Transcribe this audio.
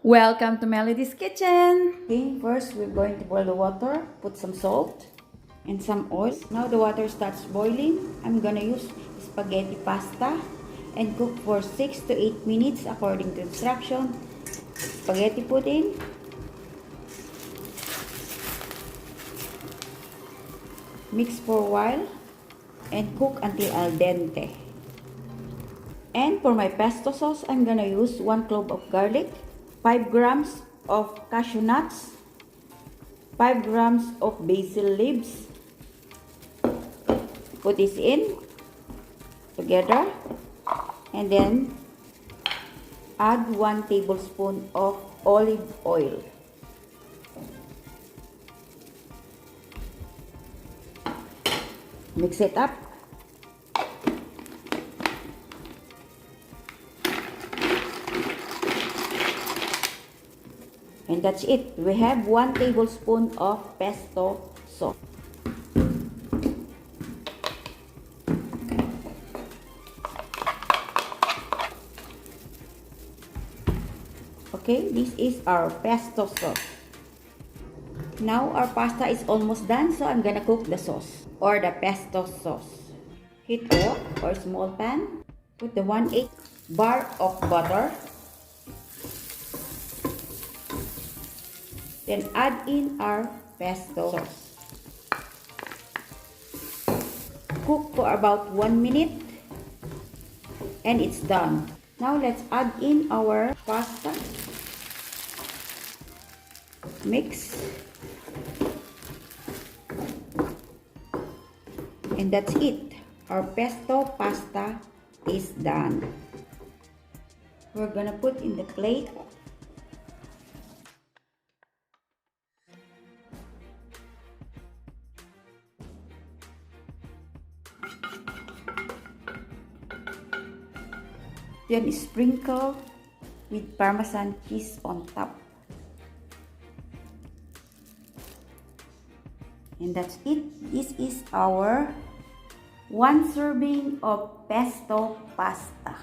Welcome to Melody's Kitchen! Okay, first we're going to boil the water, put some salt and some oil. Now the water starts boiling. I'm gonna use spaghetti pasta and cook for 6 to 8 minutes according to instruction. Spaghetti pudding. Mix for a while and cook until al dente. And for my pesto sauce, I'm gonna use 1 clove of garlic, 5 grams of cashew nuts, 5 grams of basil leaves. Put this in together and then add 1 tablespoon of olive oil. Mix it up. And that's it. We have 1 tablespoon of pesto sauce. Okay, this is our pesto sauce. Now our pasta is almost done, so I'm gonna cook the sauce or the pesto sauce. Heat a wok or small pan. Put the 1/8 bar of butter. Then add in our pesto sauce. Cook for about 1 minute and it's done. Now let's add in our pasta. Mix. And that's it. Our pesto pasta is done. We're gonna put in the plate. Then sprinkle with Parmesan cheese on top. And that's it. This is our 1 serving of pesto pasta.